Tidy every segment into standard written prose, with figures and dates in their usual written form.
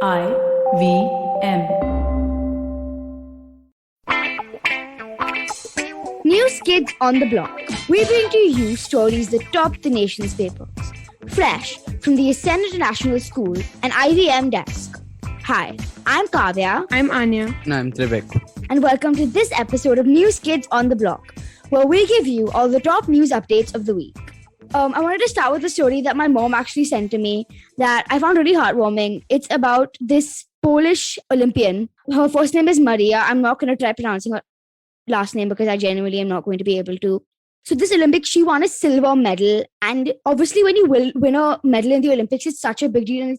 IVM. News Kids on the Block. We bring to you stories that top the nation's papers. Fresh from the Ascend International School and IVM desk. Hi, I'm Kavya. I'm Anya. And I'm Trivek. And welcome to this episode of News Kids on the Block, where we give you all the top news updates of the week. I wanted to start with a story that my mom actually sent to me that I found really heartwarming. It's about this Polish Olympian. Her first name is Maria. I'm not going to try pronouncing her last name because I genuinely am not going to be able to. So this Olympics, she won a silver medal. And obviously when you win a medal in the Olympics, it's such a big deal and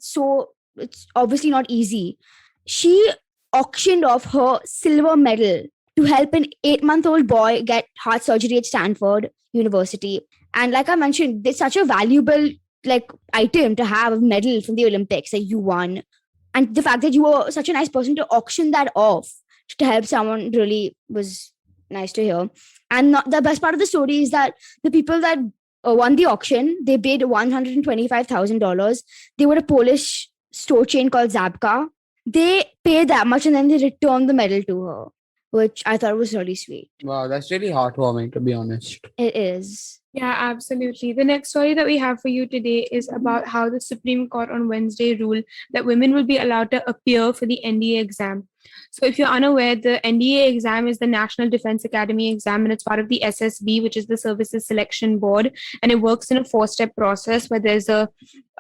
it's obviously not easy. She auctioned off her silver medal to help an 8-month-old boy get heart surgery at Stanford University. And like I mentioned, it's such a valuable item to have, a medal from the Olympics that you won. And the fact that you were such a nice person to auction that off to help someone really was nice to hear. And the best part of the story is that the people that won the auction, they bid $125,000. They were a Polish store chain called Zabka. They paid that much and then they returned the medal to her, which I thought was really sweet. Wow, that's really heartwarming, to be honest. It is. Yeah, absolutely. The next story that we have for you today is about how the Supreme Court on Wednesday ruled that women will be allowed to appear for the NDA exam. So if you're unaware, the NDA exam is the National Defense Academy exam, and it's part of the SSB, which is the Services Selection Board. And it works in a 4-step process where there's a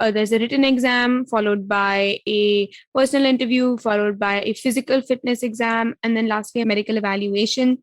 written exam, followed by a personal interview, followed by a physical fitness exam, and then lastly, a medical evaluation.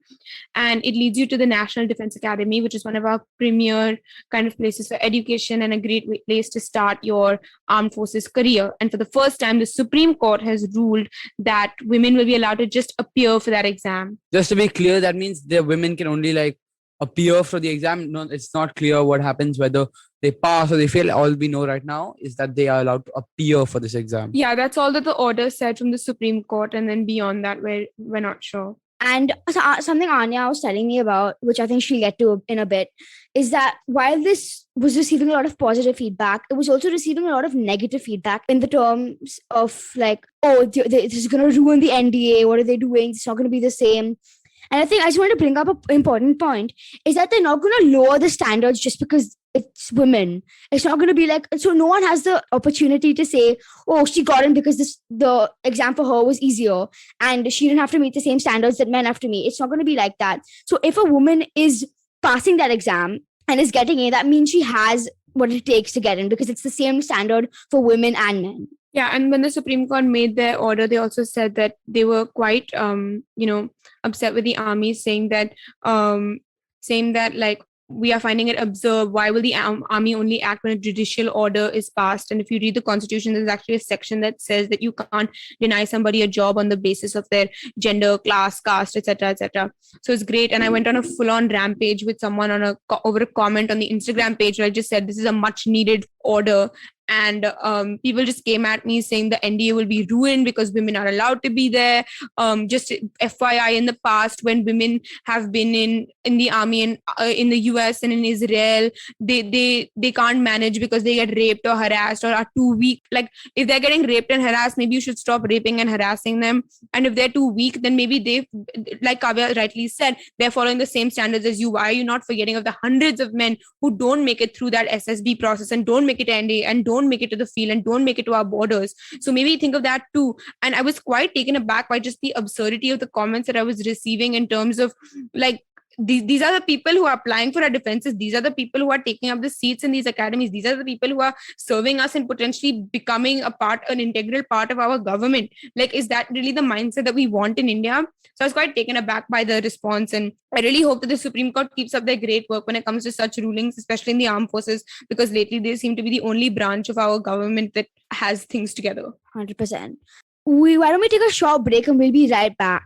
And it leads you to the National Defense Academy, which is one of our premier kind of places for education and a great place to start your armed forces career. And for the first time, the Supreme Court has ruled that women will be allowed to just appear for that exam. Just to be clear, that means the women can only appear for the exam. No, it's not clear what happens, whether they pass or they fail. All we know right now is that they are allowed to appear for this exam. Yeah, that's all that the order said from the Supreme Court. And then beyond that, we're not sure. And something Anya was telling me about, which I think she'll get to in a bit, is that while this was receiving a lot of positive feedback, it was also receiving a lot of negative feedback in the terms of this is going to ruin the NDA. What are they doing? It's not going to be the same. And I think I just want to bring up an important point is that they're not going to lower the standards just because it's women. It's not going to be so no one has the opportunity to say, oh, she got in because the exam for her was easier and she didn't have to meet the same standards that men have to meet. It's not going to be like that. So if a woman is passing that exam and is getting in, that means she has what it takes to get in because it's the same standard for women and men. Yeah, and when the Supreme Court made their order, they also said that they were quite, upset with the army, saying that we are finding it absurd. Why will the army only act when a judicial order is passed? And if you read the Constitution, there's actually a section that says that you can't deny somebody a job on the basis of their gender, class, caste, etc., etc. So it's great. And I went on a full-on rampage with someone over a comment on the Instagram page where I just said this is a much-needed order. And people just came at me saying the NDA will be ruined because women are allowed to be there. Just FYI, in the past, when women have been in the army and in the US and in Israel, they can't manage because they get raped or harassed or are too weak. Like if they're getting raped and harassed, maybe you should stop raping and harassing them. And if they're too weak, then maybe they, like Kavya rightly said, they're following the same standards as you. Why are you not forgetting of the hundreds of men who don't make it through that SSB process and don't make it to NDA and don't make it to the field and don't make it to our borders? So maybe think of that too. And I was quite taken aback by just the absurdity of the comments that I was receiving in terms of these are the people who are applying for our defenses. These are the people who are taking up the seats in these academies. These are the people who are serving us and potentially becoming an integral part of our government. Is that really the mindset that we want in India? So I was quite taken aback by the response. And I really hope that the Supreme Court keeps up their great work when it comes to such rulings, especially in the armed forces, because lately they seem to be the only branch of our government that has things together. 100%. Why don't we take a short break and we'll be right back.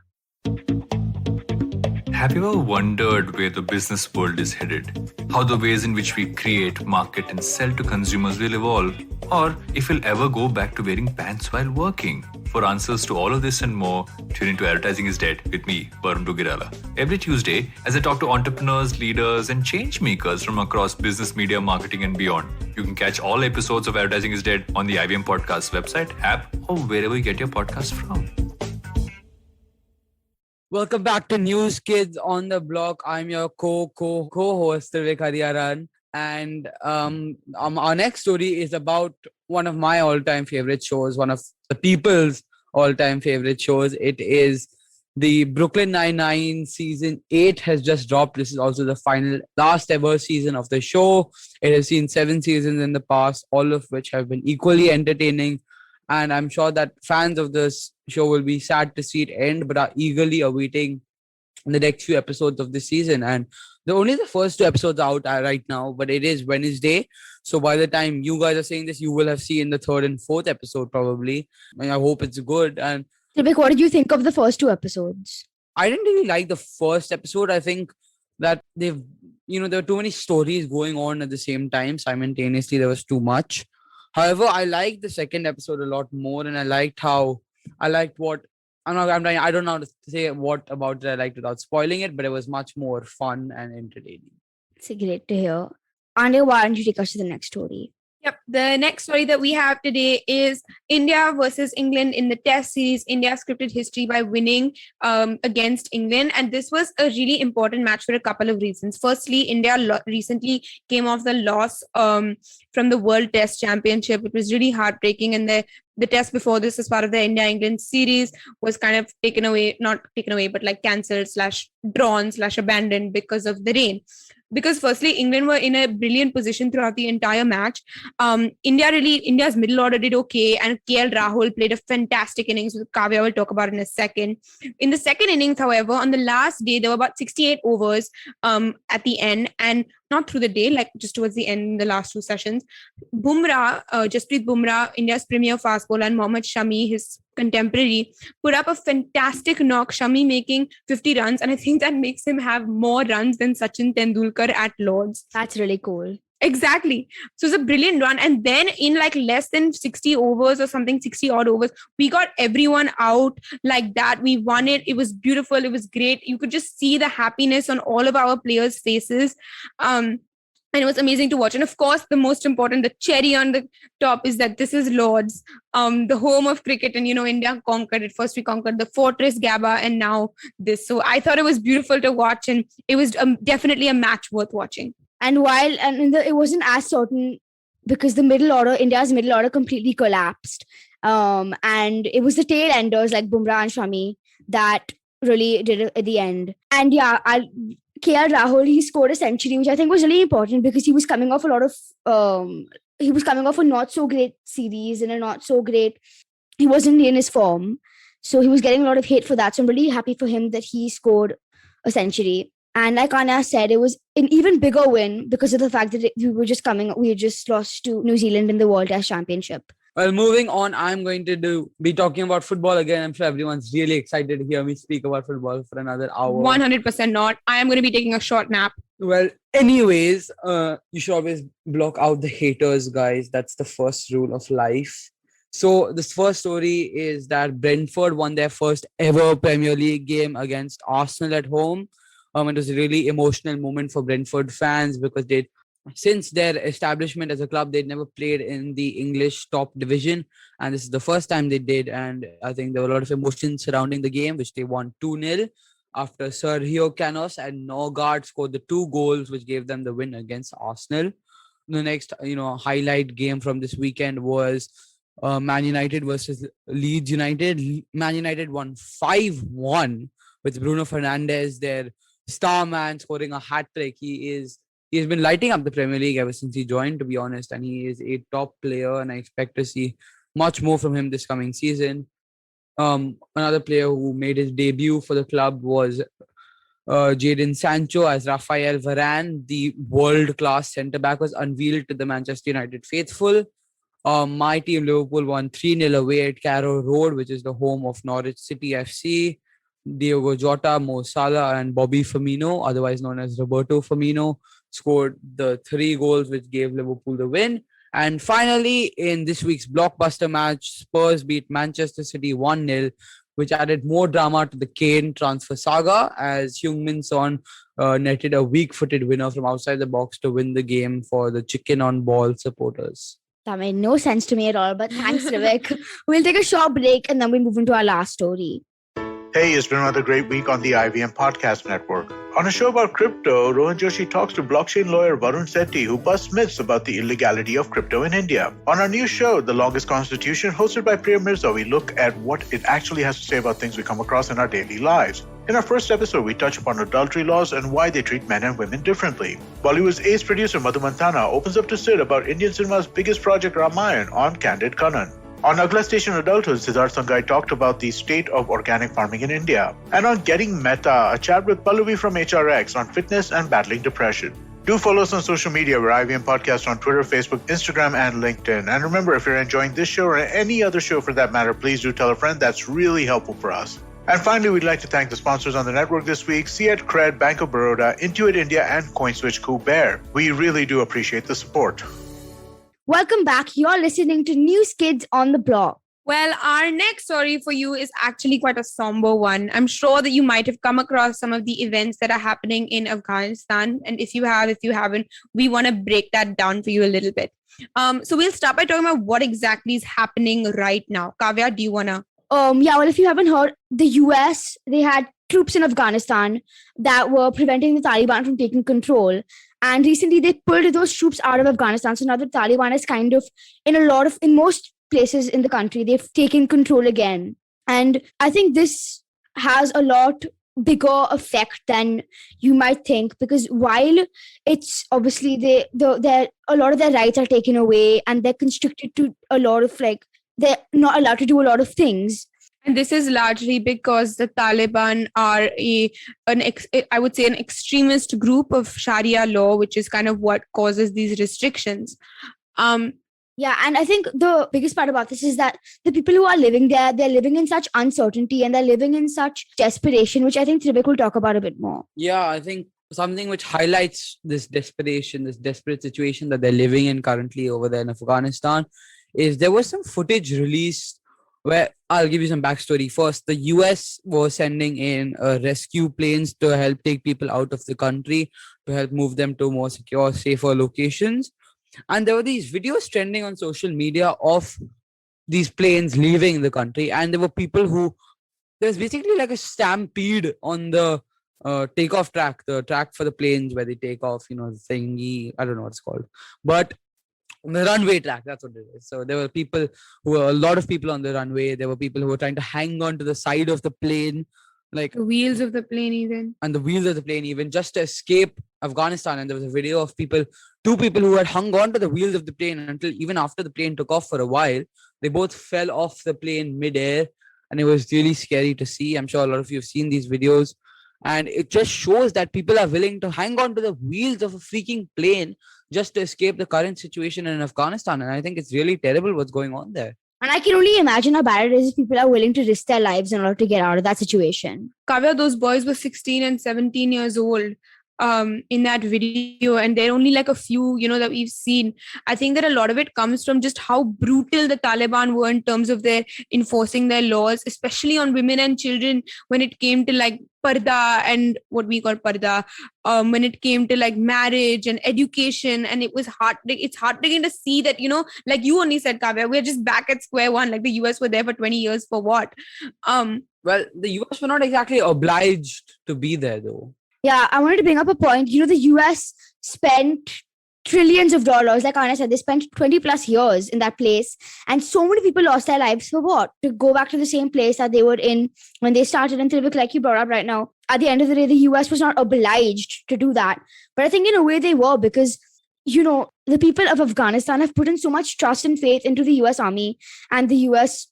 Have you ever wondered where the business world is headed? How the ways in which we create, market, and sell to consumers will evolve? Or if we'll ever go back to wearing pants while working? For answers to all of this and more, tune into Advertising is Dead with me, Varun Dugirala. Every Tuesday, as I talk to entrepreneurs, leaders, and change makers from across business, media, marketing, and beyond. You can catch all episodes of Advertising is Dead on the IBM Podcast website, app, or wherever you get your podcast from. Welcome back to News Kids on the Block. I'm your co-host Vivek Hariharan, and our next story is about one of my all-time favorite shows, one of the people's all-time favorite shows. It is the Brooklyn Nine-Nine season 8 has just dropped. This is also the last ever season of the show. It has seen 7 seasons in the past, all of which have been equally entertaining. And I'm sure that fans of this show will be sad to see it end, but are eagerly awaiting the next few episodes of this season. And only the first 2 episodes out right now, but it is Wednesday. So by the time you guys are saying this, you will have seen the 3rd and 4th episode probably. And I hope it's good. And Vivek, what did you think of the first 2 episodes? I didn't really like the first episode. I think that there were too many stories going on at the same time. Simultaneously, there was too much. However, I liked the second episode a lot more, and I liked what I don't know how to say what about it I liked without spoiling it, but it was much more fun and entertaining. It's great to hear. Anya, why don't you take us to the next story? Yep. The next story that we have today is India versus England in the Test series. India scripted history by winning against England. And this was a really important match for a couple of reasons. Firstly, India recently came off the loss from the World Test Championship. It was really heartbreaking. And the test before this, as part of the India-England series, was kind of but like cancelled / drawn / abandoned because of the rain. Because firstly, England were in a brilliant position throughout the entire match. India's middle order did okay, and KL Rahul played a fantastic innings, which Kavya will talk about in a second. In the second innings, however, on the last day, there were about 68 overs at the end, and not through the day, like just towards the end, the last 2 sessions. Jasprit Bumrah, India's premier fast bowler, and Mohammad Shami, his contemporary, put up a fantastic knock, Shami making 50 runs, and I think that makes him have more runs than Sachin Tendulkar at Lords. That's really cool. Exactly. So it's a brilliant run. And then in like less than 60 overs or something, 60 odd overs, we got everyone out like that. We won it. It was beautiful. It was great. You could just see the happiness on all of our players' faces. And it was amazing to watch. And of course, the most important, the cherry on the top is that this is Lords, the home of cricket. And, India conquered it. First, we conquered the Fortress Gabba, and now this. So I thought it was beautiful to watch. And it was definitely a match worth watching. And it wasn't as certain because India's middle order completely collapsed. And it was the tail enders like Bumrah and Shami that really did it at the end. And yeah, KL Rahul, he scored a century, which I think was really important because he was coming off a not so great series and he wasn't in his form. So he was getting a lot of hate for that. So I'm really happy for him that he scored a century. And like Anya said, it was an even bigger win because of the fact that we had just lost to New Zealand in the World Test Championship. Well, moving on, I'm going to be talking about football again. I'm sure everyone's really excited to hear me speak about football for another hour. 100% not. I am going to be taking a short nap. Well, anyways, you should always block out the haters, guys. That's the first rule of life. So this first story is that Brentford won their first ever Premier League game against Arsenal at home. It was a really emotional moment for Brentford fans because since their establishment as a club, they'd never played in the English top division. And this is the first time they did. And I think there were a lot of emotions surrounding the game, which they won 2-0 after Sergio Canos and Norgard scored the 2 goals, which gave them the win against Arsenal. The next, highlight game from this weekend was Man United versus Leeds United. Man United won 5-1 with Bruno Fernandes, their star man, scoring a hat-trick. He's been lighting up the Premier League ever since he joined, to be honest, and he is a top player, and I expect to see much more from him this coming season. Another player who made his debut for the club was Jadon Sancho, as Rafael Varane, the world-class centre-back, was unveiled to the Manchester United faithful. My team, Liverpool, won 3-0 away at Carrow Road, which is the home of Norwich City FC. Diogo Jota, Mo Salah, and Bobby Firmino, otherwise known as Roberto Firmino, scored the 3 goals which gave Liverpool the win. And finally, in this week's blockbuster match, Spurs beat Manchester City 1-0, which added more drama to the Kane transfer saga as Heung-min Son netted a weak-footed winner from outside the box to win the game for the chicken on ball supporters. That made no sense to me at all, but thanks, Vivek. We'll take a short break and then we'll move into our last story. Hey, it's been another great week on the IVM Podcast Network. On a show about crypto, Rohan Joshi talks to blockchain lawyer Varun Sethi, who busts myths about the illegality of crypto in India. On our new show, The Longest Constitution, hosted by Priya Mirza, we look at what it actually has to say about things we come across in our daily lives. In our first episode, we touch upon adultery laws and why they treat men and women differently. Bollywood's ace producer Madhu Mantana opens up to Sid about Indian cinema's biggest project Ramayan on Candid Kanan. On Agla Station Adulthood, Siddharth Sangai talked about the state of organic farming in India. And on Getting Meta, a chat with Pallavi from HRX on fitness and battling depression. Do follow us on social media. We're IVM Podcast on Twitter, Facebook, Instagram, and LinkedIn. And remember, if you're enjoying this show or any other show for that matter, please do tell a friend. That's really helpful for us. And finally, we'd like to thank the sponsors on the network this week, Ciat Cred, Bank of Baroda, Intuit India, and CoinSwitch KuBear. We really do appreciate the support. Welcome back. You're listening to News Kids on the Block. Well, our next story for you is actually quite a somber one. I'm sure that you might have come across some of the events that are happening in Afghanistan. And if you haven't, we want to break that down for you a little bit. So we'll start by talking about what exactly is happening right now. Kavya, do you want to? Well, if you haven't heard, the US, they had troops in Afghanistan that were preventing the Taliban from taking control. And recently they pulled those troops out of Afghanistan. So now the Taliban is kind of in most places in the country, they've taken control again. And I think this has a lot bigger effect than you might think, because while it's obviously a lot of their rights are taken away and they're constricted to a lot of they're not allowed to do a lot of things. And this is largely because the Taliban are I would say an extremist group of Sharia law, which is kind of what causes these restrictions. Yeah, and I think the biggest part about this is that the people who are living there, they're living in such uncertainty and they're living in such desperation, which I think Trivik will talk about a bit more. Yeah, I think something which highlights this desperation, this desperate situation that they're living in currently over there in Afghanistan is there was some footage released where I'll give you some backstory. First, the US was sending in rescue planes to help take people out of the country, to help move them to more secure, safer locations. And there were these videos trending on social media of these planes leaving the country. And there were people there was basically like a stampede on the takeoff track, the track for the planes where they take off, the thingy, I don't know what it's called. But the runway track, that's what it is. So there were a lot of people on the runway. There were people who were trying to hang on to the side of the plane, like the wheels of the plane even. And the wheels of the plane even, just to escape Afghanistan. And there was a video of two people who had hung on to the wheels of the plane until even after the plane took off for a while, they both fell off the plane midair. And it was really scary to see. I'm sure a lot of you have seen these videos. And it just shows that people are willing to hang on to the wheels of a freaking plane just to escape the current situation in Afghanistan. And I think it's really terrible what's going on there. And I can only imagine how bad it is if people are willing to risk their lives in order to get out of that situation. Kavya, those boys were 16 and 17 years old in that video, and there are only like a few, that we've seen. I think that a lot of it comes from just how brutal the Taliban were in terms of their enforcing their laws, especially on women and children when it came to like parda and what we call parda, when it came to like marriage and education. And it was it's heartbreaking to see that, like you only said, Kavya, we're just back at square one. Like the US were there for 20 years for what? Well, the US were not exactly obliged to be there though. Yeah, I wanted to bring up a point. The US spent trillions of dollars. Like Anna said, they spent 20 plus years in that place. And so many people lost their lives for what? To go back to the same place that they were in when they started. And Tilvik, like you brought up right now, at the end of the day, the US was not obliged to do that. But I think in a way they were, because, the people of Afghanistan have put in so much trust and faith into the US Army and the US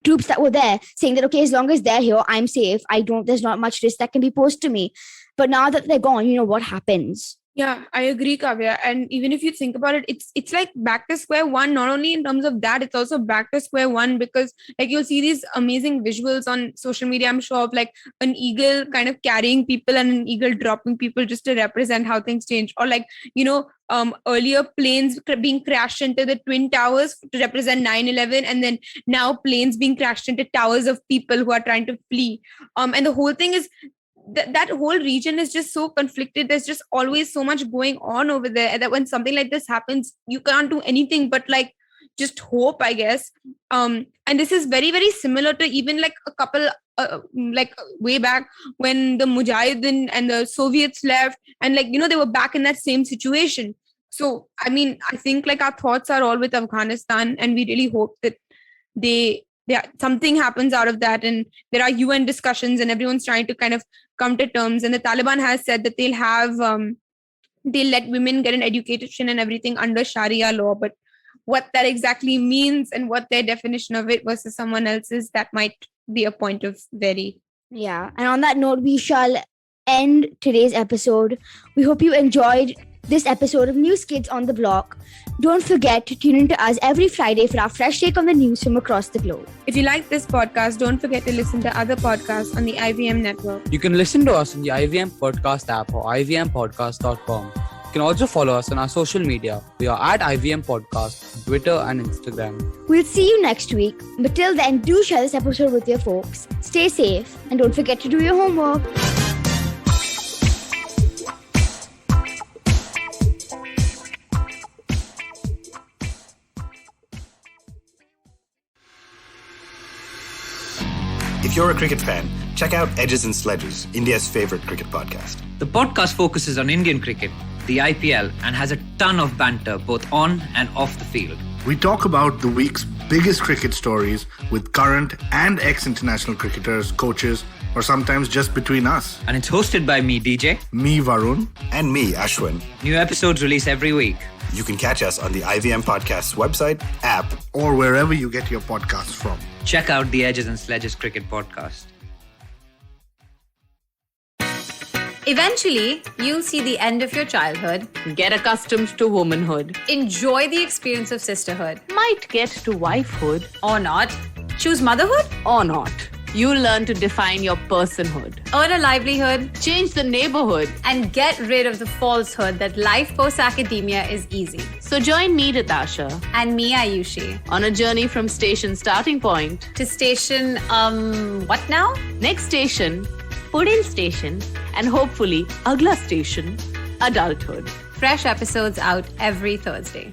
troops that were there, saying that, okay, as long as they're here, I'm safe. There's not much risk that can be posed to me. But now that they're gone, what happens? Yeah, I agree, Kavya. And even if you think about it, it's like back to square one. Not only in terms of that, it's also back to square one because like you'll see these amazing visuals on social media, I'm sure, of like an eagle kind of carrying people and an eagle dropping people just to represent how things change. Or like, earlier planes being crashed into the Twin Towers to represent 9/11, and then now planes being crashed into towers of people who are trying to flee. And the whole thing is that whole region is just so conflicted. There's just always so much going on over there that when something like this happens, you can't do anything but like just hope, I guess. And this is very, very similar to even like a couple like way back when the Mujahideen and the Soviets left, and like they were back in that same situation. So I mean, I think like our thoughts are all with Afghanistan, and we really hope that something happens out of that, and there are UN discussions and everyone's trying to kind of come to terms. And the Taliban has said that they'll let women get an education and everything under Sharia law, but what that exactly means and what their definition of it versus someone else's, that might be a point of vary. Yeah. And on that note, we shall end today's episode. We hope you enjoyed this episode of News Kids on the Block. Don't forget to tune in to us every Friday for our fresh take on the news from across the globe. If you like this podcast, don't forget to listen to other podcasts on the IVM network. You can listen to us on the IVM Podcast app or ivmpodcast.com. You can also follow us on our social media. We are at IVM Podcast on Twitter and Instagram. We'll see you next week. But till then, do share this episode with your folks. Stay safe and don't forget to do your homework. If you're a cricket fan, check out Edges and Sledges, India's favorite cricket podcast. The podcast focuses on Indian cricket, the IPL, and has a ton of banter both on and off the field. We talk about the week's biggest cricket stories with current and ex-international cricketers, coaches, or sometimes just between us. And it's hosted by me, DJ. Me, Varun. And me, Ashwin. New episodes release every week. You can catch us on the IVM Podcast's website, app, or wherever you get your podcasts from. Check out the Edges and Sledges Cricket Podcast. Eventually, you'll see the end of your childhood, get accustomed to womanhood, enjoy the experience of sisterhood, might get to wifehood, or not, choose motherhood, or not. You'll learn to define your personhood, earn a livelihood, change the neighborhood, and get rid of the falsehood that life post-academia is easy. So join me, Natasha, and me, Ayushi, on a journey from station starting point to station, what now? Next station, Pudin station, and hopefully, Agla station, adulthood. Fresh episodes out every Thursday.